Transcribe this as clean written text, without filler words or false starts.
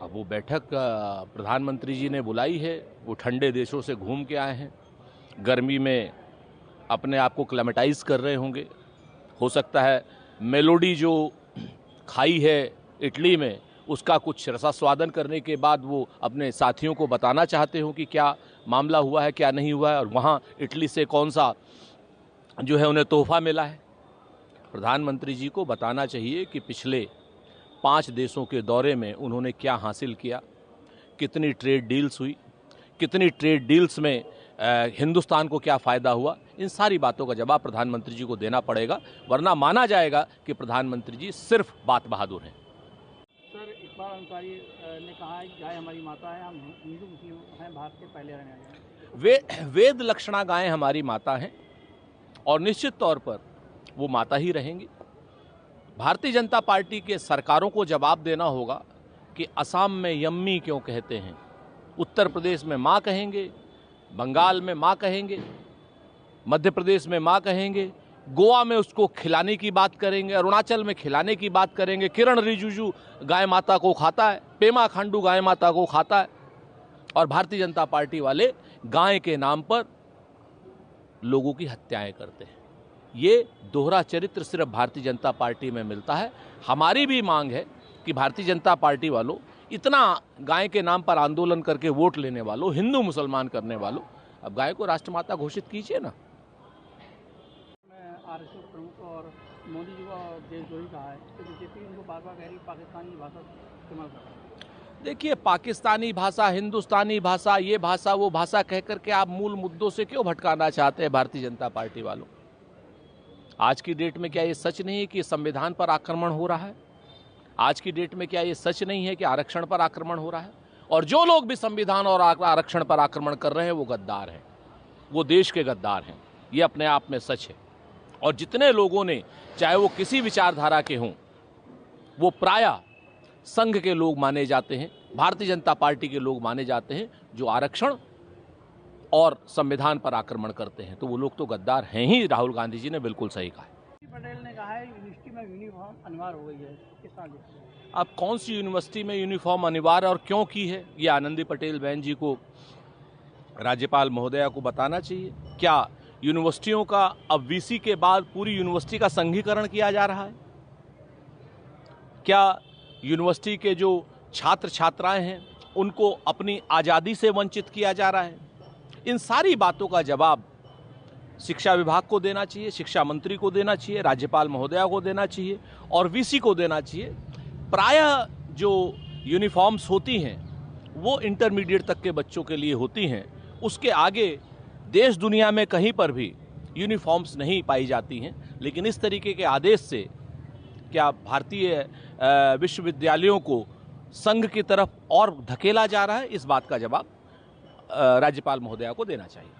अब वो बैठक प्रधानमंत्री जी ने बुलाई है, वो ठंडे देशों से घूम के आए हैं, गर्मी में अपने आप को क्लेमेटाइज कर रहे होंगे। हो सकता है मेलोडी जो खाई है इटली में, उसका कुछ रसास्वादन करने के बाद वो अपने साथियों को बताना चाहते हो कि क्या मामला हुआ है, क्या नहीं हुआ है, और वहाँ इटली से कौन सा जो है उन्हें तोहफा मिला है। प्रधानमंत्री जी को बताना चाहिए कि पिछले 5 देशों के दौरे में उन्होंने क्या हासिल किया, कितनी ट्रेड डील्स हुई, कितनी ट्रेड डील्स में हिंदुस्तान को क्या फ़ायदा हुआ। इन सारी बातों का जवाब प्रधानमंत्री जी को देना पड़ेगा, वरना माना जाएगा कि प्रधानमंत्री जी सिर्फ बात बहादुर हैं। सर, इकबाल अंसारी ने कहा है कि गाय हमारी माता है, हम हिंदू मुस्लिम हैं, भारत के पहले रहने वाले हैं। वेद लक्षणा गायें हमारी माता हैं और निश्चित तौर पर वो माता ही रहेंगी। भारतीय जनता पार्टी के सरकारों को जवाब देना होगा कि असम में यम्मी क्यों कहते हैं, उत्तर प्रदेश में माँ कहेंगे, बंगाल में माँ कहेंगे, मध्य प्रदेश में माँ कहेंगे, गोवा में उसको खिलाने की बात करेंगे, अरुणाचल में खिलाने की बात करेंगे। किरण रिजिजू गाय माता को खाता है, पेमा खांडू गाय माता को खाता है, और भारतीय जनता पार्टी वाले गाय के नाम पर लोगों की हत्याएं करते हैं। ये दोहरा चरित्र सिर्फ भारतीय जनता पार्टी में मिलता है। हमारी भी मांग है कि भारतीय जनता पार्टी वालों, इतना गाय के नाम पर आंदोलन करके वोट लेने वालों, हिंदू मुसलमान करने वालों, अब गाय को राष्ट्रमाता घोषित कीजिए ना। आरएसएस प्रमुख और मोदी जी को देशद्रोही कहा है, तो बीजेपी उनको बार बार कह रही पाकिस्तानी भाषा इस्तेमाल कर रहा है। देखिए, पाकिस्तानी भाषा, हिंदुस्तानी भाषा, ये भाषा वो भाषा कह करके आप मूल मुद्दों से क्यों भटकाना चाहते हैं भारतीय जनता पार्टी वालों? आज की डेट में क्या ये सच नहीं है कि संविधान पर आक्रमण हो रहा है? आज की डेट में क्या ये सच नहीं है कि आरक्षण पर आक्रमण हो रहा है? और जो लोग भी संविधान और आरक्षण पर आक्रमण कर रहे हैं वो गद्दार हैं, वो देश के गद्दार हैं। ये अपने आप में सच है। और जितने लोगों ने, चाहे वो किसी विचारधारा के हों, वो प्रायः संघ के लोग माने जाते हैं, भारतीय जनता पार्टी के लोग माने जाते हैं, जो आरक्षण और संविधान पर आक्रमण करते हैं, तो वो लोग तो गद्दार हैं ही। राहुल गांधी जी ने बिल्कुल सही कहा है। पटेल ने कहा है यूनिवर्सिटी में यूनिफॉर्म अनिवार्य हो गई है, किस तरह देखते हैं? अब कौन सी यूनिवर्सिटी में यूनिफॉर्म अनिवार्य और क्यों की है, ये आनंदी पटेल बहन जी को, राज्यपाल महोदया को बताना चाहिए। क्या यूनिवर्सिटियों का अब वीसी के बाद पूरी यूनिवर्सिटी का संघीकरण किया जा रहा है? क्या यूनिवर्सिटी के जो छात्र छात्राएं हैं उनको अपनी आज़ादी से वंचित किया जा रहा है? इन सारी बातों का जवाब शिक्षा विभाग को देना चाहिए, शिक्षा मंत्री को देना चाहिए, राज्यपाल महोदया को देना चाहिए और वीसी को देना चाहिए। प्रायः जो यूनिफॉर्म्स होती हैं वो इंटरमीडिएट तक के बच्चों के लिए होती हैं। उसके आगे देश दुनिया में कहीं पर भी यूनिफॉर्म्स नहीं पाई जाती हैं। लेकिन इस तरीके के आदेश से क्या भारतीय विश्वविद्यालयों को संघ की तरफ और धकेला जा रहा है? इस बात का जवाब राज्यपाल महोदया को देना चाहिए।